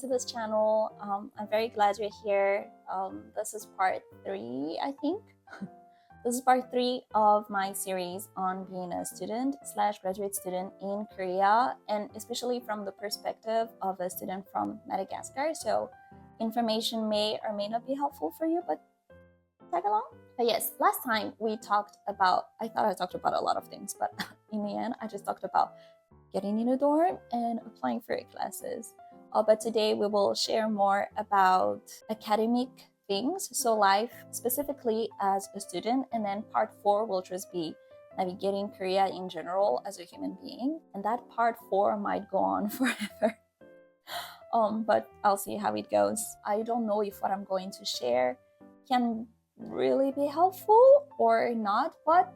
to this channel. I'm very glad you're here. This is part 3, I think. This is part 3 of my series on being a student / graduate student in Korea, and especially from the perspective of a student from Madagascar. So information may or may not be helpful for you, but tag along. But yes, last time we talked about, I thought I talked about a lot of things, but in the end, I just talked about getting in a dorm and applying for classes. But today we will share more about academic things, so life specifically as a student, and then part 4 will just be navigating Korea in general as a human being, and that part 4 might go on forever. But I'll see how it goes. I don't know if what I'm going to share can really be helpful or not, but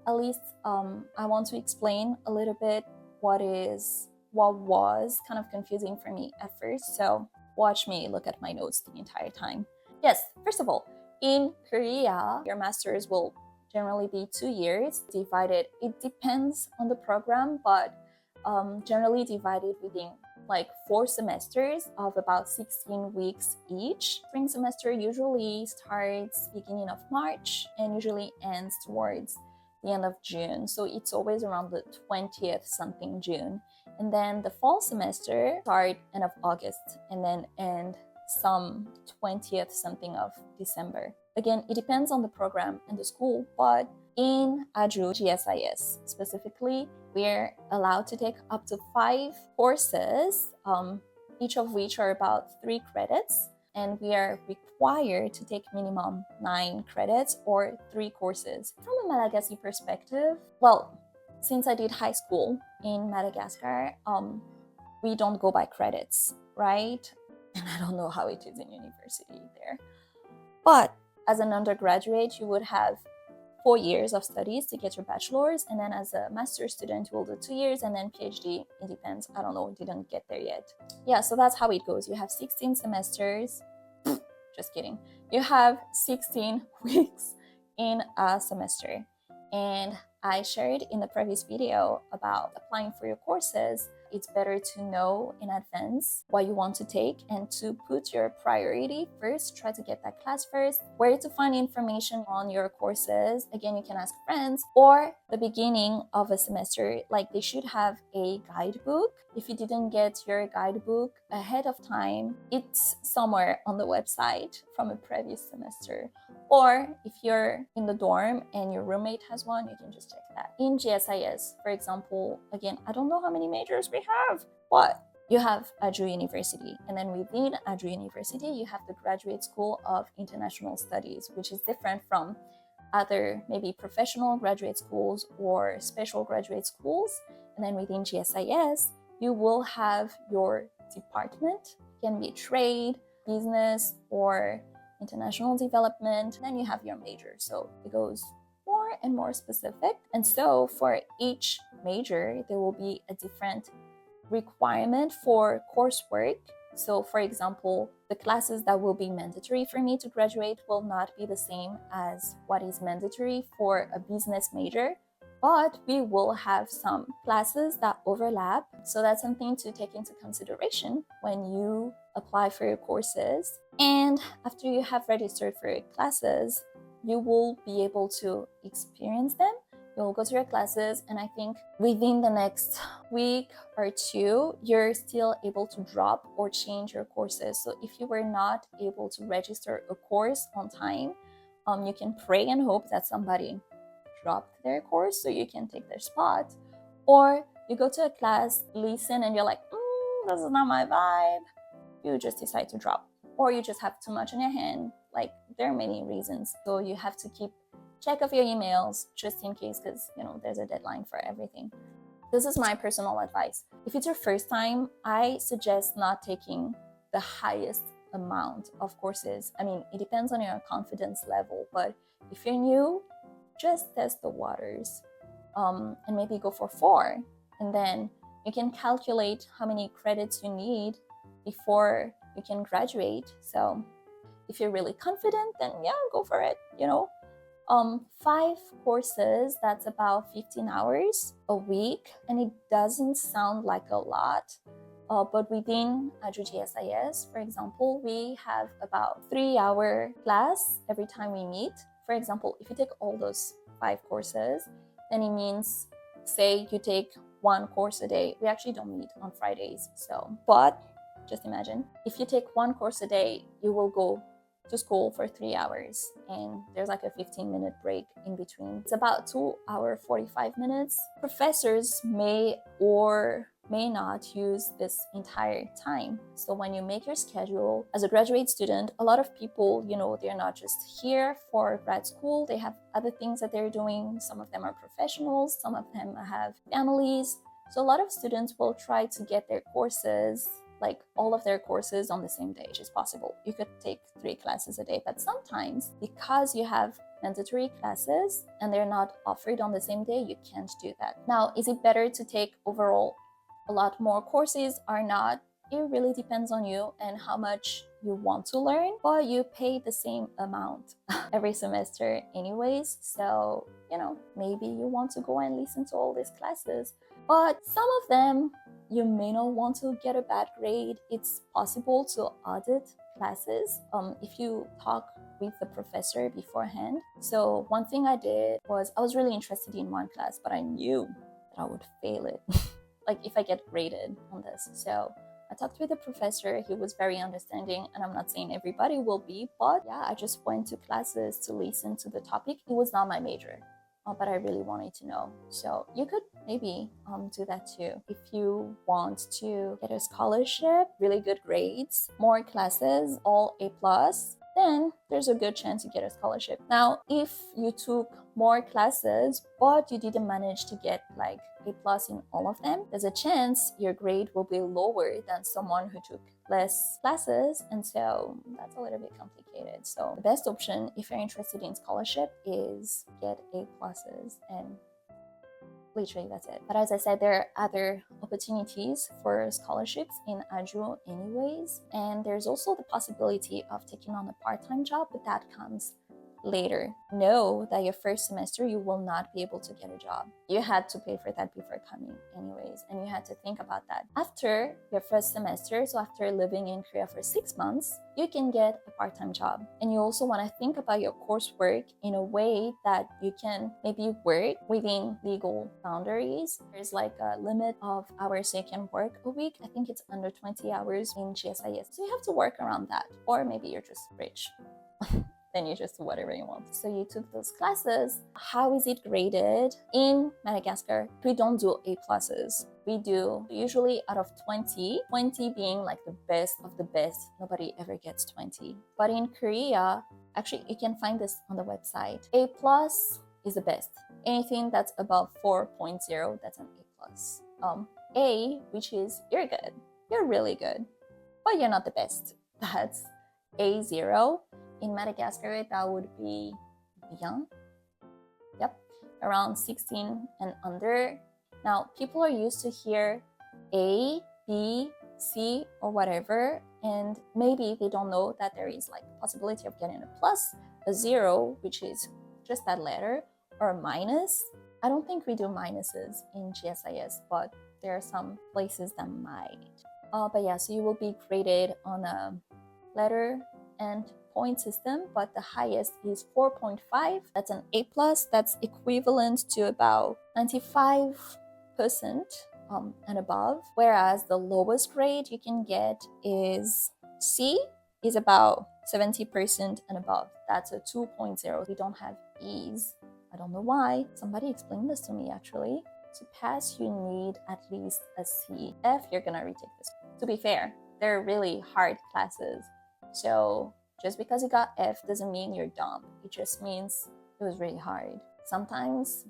at least I want to explain a little bit what was kind of confusing for me at first. So watch me look at my notes the entire time. Yes, first of all, in Korea, your master's will generally be 2 years divided. It depends on the program, but generally divided within like 4 semesters of about 16 weeks each. Spring semester usually starts beginning of March and usually ends towards the end of June. So it's always around the 20th something June. And then the fall semester start end of August and then end some 20th something of December. Again, it depends on the program and the school, but in AJU GSIS specifically, we're allowed to take up to 5 courses, each of which are about 3 credits, and we are required to take minimum 9 credits or 3 courses. From a Malagasy perspective, well, since I did high school in Madagascar, we don't go by credits, right? And I don't know how it is in university there. But as an undergraduate, you would have 4 years of studies to get your bachelor's, and then as a master's student, you will do 2 years, and then PhD, it depends. I don't know, didn't get there yet. Yeah, so that's how it goes. You have 16 semesters. Just kidding. You have 16 weeks in a semester. And I shared in the previous video about applying for your courses. It's better to know in advance what you want to take and to put your priority first. Try to get that class first. Where to find information on your courses. Again, you can ask friends, or the beginning of a semester, like they should have a guidebook. If you didn't get your guidebook ahead of time, it's somewhere on the website from a previous semester. Or if you're in the dorm and your roommate has one, you can just check that. In GSIS, for example, again, I don't know how many majors we have, but you have AJU University. And then within AJU University, you have the Graduate School of International Studies, which is different from other maybe professional graduate schools or special graduate schools. And then within GSIS, you will have your department. It can be trade, business, or international development. Then you have your major. So it goes more and more specific. And so for each major, there will be a different requirement for coursework. So for example, the classes that will be mandatory for me to graduate will not be the same as what is mandatory for a business major, but we will have some classes that overlap. So that's something to take into consideration when you apply for your courses. And after you have registered for your classes, you will be able to experience them. You'll go to your classes, and I think within the next week or 2, you're still able to drop or change your courses. So if you were not able to register a course on time, you can pray and hope that somebody dropped their course so you can take their spot. Or you go to a class, listen, and you're like, this is not my vibe. You just decide to drop. Or you just have too much in your hand. Like, there are many reasons. So you have to keep check of your emails just in case, because there's a deadline for everything. This is my personal advice. If it's your first time, I suggest not taking the highest amount of courses. I mean, it depends on your confidence level, but if you're new, just test the waters, and maybe go for 4, and then you can calculate how many credits you need before you can graduate. So if you're really confident, then yeah, go for it. 5 courses, that's about 15 hours a week, and it doesn't sound like a lot, But within GSIS, for example, we have about 3-hour class every time we meet. For example, if you take all those 5 courses, then it means, say you take 1 course a day. We actually don't meet on Fridays. But just imagine, if you take 1 course a day, you will go to school for 3 hours and there's like a 15-minute break in between. It's about 2 hours 45 minutes. Professors may or may not use this entire time. So when you make your schedule as a graduate student, a lot of people, they're not just here for grad school, they have other things that they're doing. Some of them are professionals, some of them have families. So a lot of students will try to get their courses, like all of their courses, on the same day, which is possible. You could take 3 classes a day, but sometimes because you have mandatory classes and they're not offered on the same day, you can't do that. Now, is it better to take overall a lot more courses or not? It really depends on you and how much you want to learn, but you pay the same amount every semester anyways. So, maybe you want to go and listen to all these classes, but some of them you may not want to get a bad grade. It's possible to audit classes if you talk with the professor beforehand. So one thing I did was, I was really interested in one class, but I knew that I would fail it. Like if I get graded on this. So I talked with the professor. He was very understanding, and I'm not saying everybody will be, but yeah, I just went to classes to listen to the topic. It was not my major, but I really wanted to know. So you could maybe do that too. If you want to get a scholarship, really good grades, more classes, all A+, then there's a good chance you get a scholarship. Now, if you took more classes, but you didn't manage to get like A+ in all of them, there's a chance your grade will be lower than someone who took less classes, and so that's a little bit complicated. So the best option, if you're interested in scholarship, is get A+, and literally that's it. But as I said, there are other opportunities for scholarships in AJU anyways, and there's also the possibility of taking on a part-time job, but that comes later. Know that your first semester you will not be able to get a job. You had to pay for that before coming anyways, and you had to think about that. After your first semester, so after living in Korea for 6 months, you can get a part-time job. And you also want to think about your coursework in a way that you can maybe work within legal boundaries. There's like a limit of hours so you can work a week. I think it's under 20 hours in GSIS. So you have to work around that. Or maybe you're just rich. Then you just do whatever you want. So you took those classes. How is it graded? In Madagascar, we don't do A+. We do usually out of 20 being like the best of the best. Nobody ever gets 20. But in Korea, actually you can find this on the website. A+ is the best. Anything that's above 4.0, that's an A+. A, which is you're good. You're really good. But you're not the best. That's A0. In Madagascar, that would be bien. Yep, around 16 and under. Now, people are used to hear A, B, C, or whatever, and maybe they don't know that there is like possibility of getting a plus, a 0, which is just that letter, or a minus. I don't think we do minuses in GSIS, but there are some places that might. But yeah, so you will be graded on a letter and point system, but the highest is 4.5. That's an A+. That's equivalent to about 95% and above. Whereas the lowest grade you can get is C, is about 70% and above. That's a 2.0. We don't have E's. I don't know why. Somebody explained this to me actually. To pass, you need at least a C. F, you're gonna retake this. To be fair, they're really hard classes. So just because you got F doesn't mean you're dumb. It just means it was really hard. Sometimes,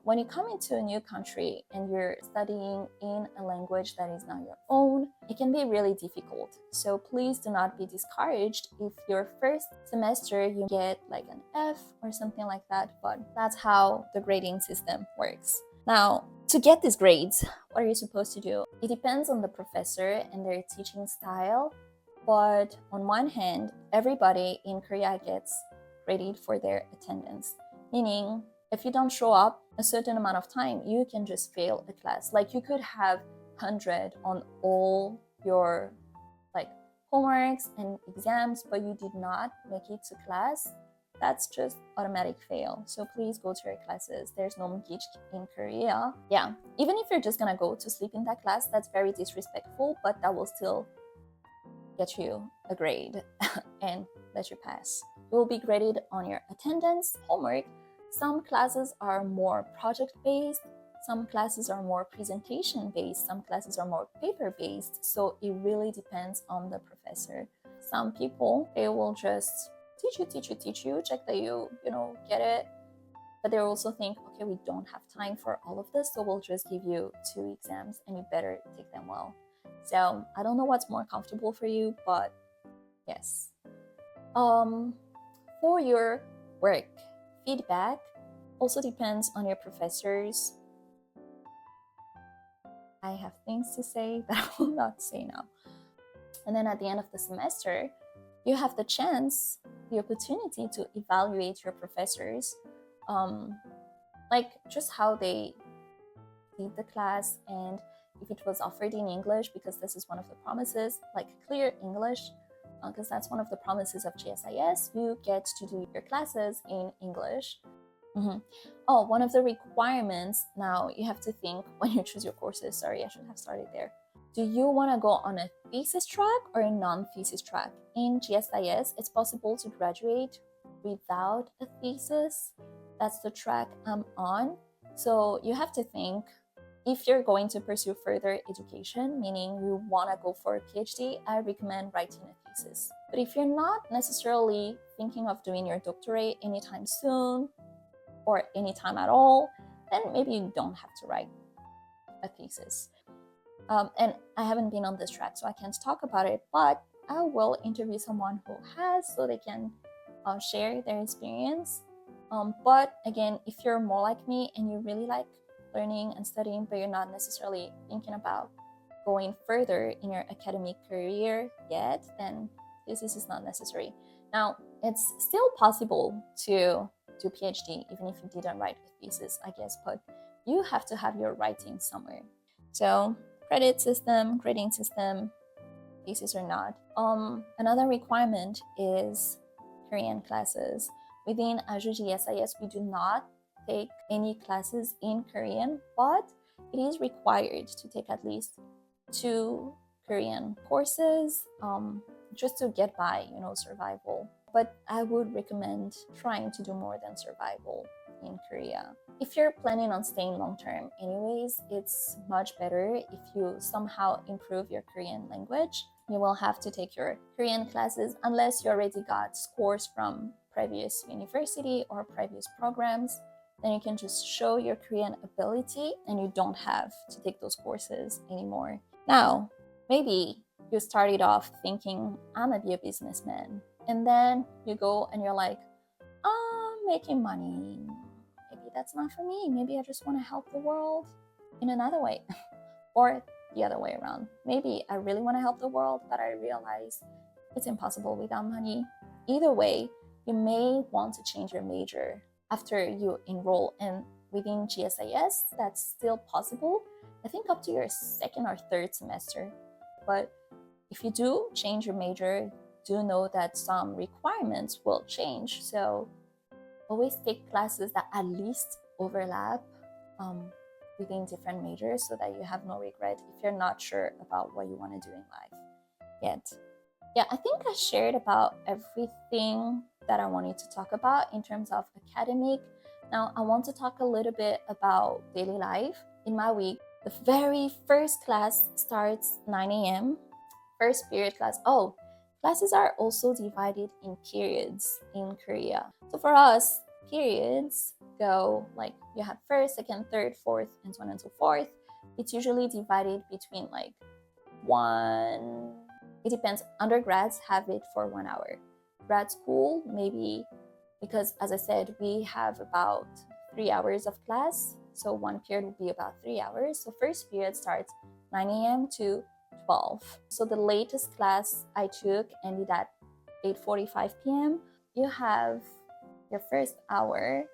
when you come into a new country and you're studying in a language that is not your own, it can be really difficult. So please do not be discouraged if your first semester you get like an F or something like that, but that's how the grading system works. Now, to get these grades, what are you supposed to do? It depends on the professor and their teaching style. But on one hand, everybody in Korea gets graded for their attendance. Meaning, if you don't show up a certain amount of time, you can just fail a class. Like you could have 100 on all your like homeworks and exams, but you did not make it to class, that's just automatic fail. So please go to your classes. There's no mgich in Korea. Yeah, even if you're just gonna go to sleep in that class, that's very disrespectful, but that will still get you a grade and let you pass. You will be graded on your attendance, homework. Some classes are more project-based, some classes are more presentation-based, some classes are more paper-based, so it really depends on the professor. Some people, they will just teach you, check that you get it, but they also think, okay, we don't have time for all of this, so we'll just give you 2 exams and you better take them well. So I don't know what's more comfortable for you, but yes. For your work, feedback also depends on your professors. I have things to say that I will not say now. And then at the end of the semester, you have the chance, the opportunity to evaluate your professors, like just how they lead the class, and if it was offered in English, because this is one of the promises, like clear English, because that's one of the promises of GSIS. You get to do your classes in English. Oh, one of the requirements, now you have to think when you choose your courses, sorry, I should have started there. Do you want to go on a thesis track or a non-thesis track? In GSIS, it's possible to graduate without a thesis. That's the track I'm on. So you have to think, if you're going to pursue further education, meaning you want to go for a PhD, I recommend writing a thesis. But if you're not necessarily thinking of doing your doctorate anytime soon or anytime at all, then maybe you don't have to write a thesis. And I haven't been on this track, so I can't talk about it, but I will interview someone who has, so they can share their experience. But again, if you're more like me and you really like learning and studying, but you're not necessarily thinking about going further in your academic career yet, then this is not necessary. Now, it's still possible to do PhD even if you didn't write a thesis, I guess, but you have to have your writing somewhere. So credit system, grading system, thesis or not. Another requirement is Korean classes. Within Azure GSIS, we do not take any classes in Korean, but it is required to take at least 2 Korean courses, just to get by, survival. But I would recommend trying to do more than survival in Korea. If you're planning on staying long term anyways, it's much better if you somehow improve your Korean language. You will have to take your Korean classes unless you already got scores from previous university or previous programs. Then you can just show your Korean ability and you don't have to take those courses anymore. Now, maybe you started off thinking, I'm gonna be a businessman. And then you go and you're like, I'm making money. Maybe that's not for me. Maybe I just want to help the world in another way. Or the other way around. Maybe I really want to help the world, but I realize it's impossible without money. Either way, you may want to change your major after you enroll, and within GSIS, that's still possible. I think up to your 2nd or 3rd semester. But if you do change your major, do know that some requirements will change. So always take classes that at least overlap within different majors, so that you have no regret if you're not sure about what you want to do in life yet. Yeah, I think I shared about everything that I wanted to talk about in terms of academic. Now, I want to talk a little bit about daily life. In my week, the very first class starts 9 a.m. First period class. Oh, classes are also divided in periods in Korea. So for us, periods go like you have 1st, 2nd, 3rd, 4th, and so on and so forth. It's usually divided between like it depends. Undergrads have it for 1 hour. Grad school, maybe, because as I said, we have about 3 hours of class. So one period will be about 3 hours. So first period starts 9 a.m. to 12. So the latest class I took ended at 8:45 p.m. You have your first hour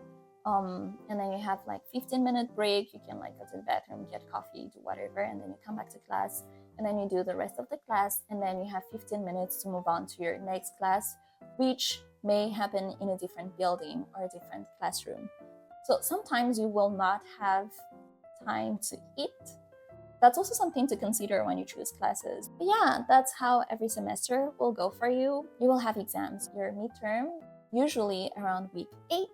And then you have like 15-minute break. You can like go to the bathroom, get coffee, do whatever, and then you come back to class, and then you do the rest of the class, and then you have 15 minutes to move on to your next class, which may happen in a different building or a different classroom. So sometimes you will not have time to eat. That's also something to consider when you choose classes. But yeah, that's how every semester will go for you. You will have exams, your midterm, usually around week 8,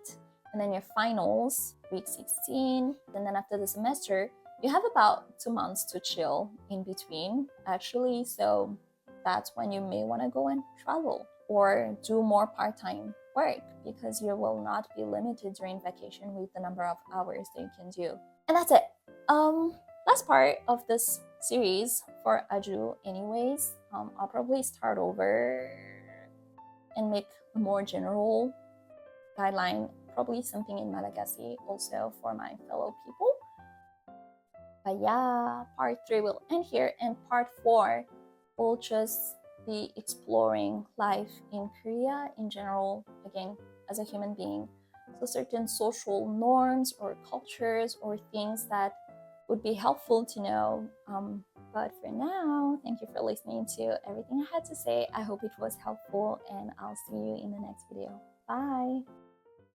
and then your finals, week 16. And then after the semester, you have about 2 months to chill in between, actually. So that's when you may want to go and travel or do more part-time work, because you will not be limited during vacation with the number of hours that you can do. And that's it. Last part of this series for Aju anyways. I'll probably start over and make a more general guideline, probably something in Madagascar also for my fellow people. But yeah, part 3 will end here, and part 4 will just be exploring life in Korea in general, again, as a human being. So certain social norms or cultures or things that would be helpful to know. But for now, thank you for listening to everything I had to say. I hope it was helpful, and I'll see you in the next video. Bye!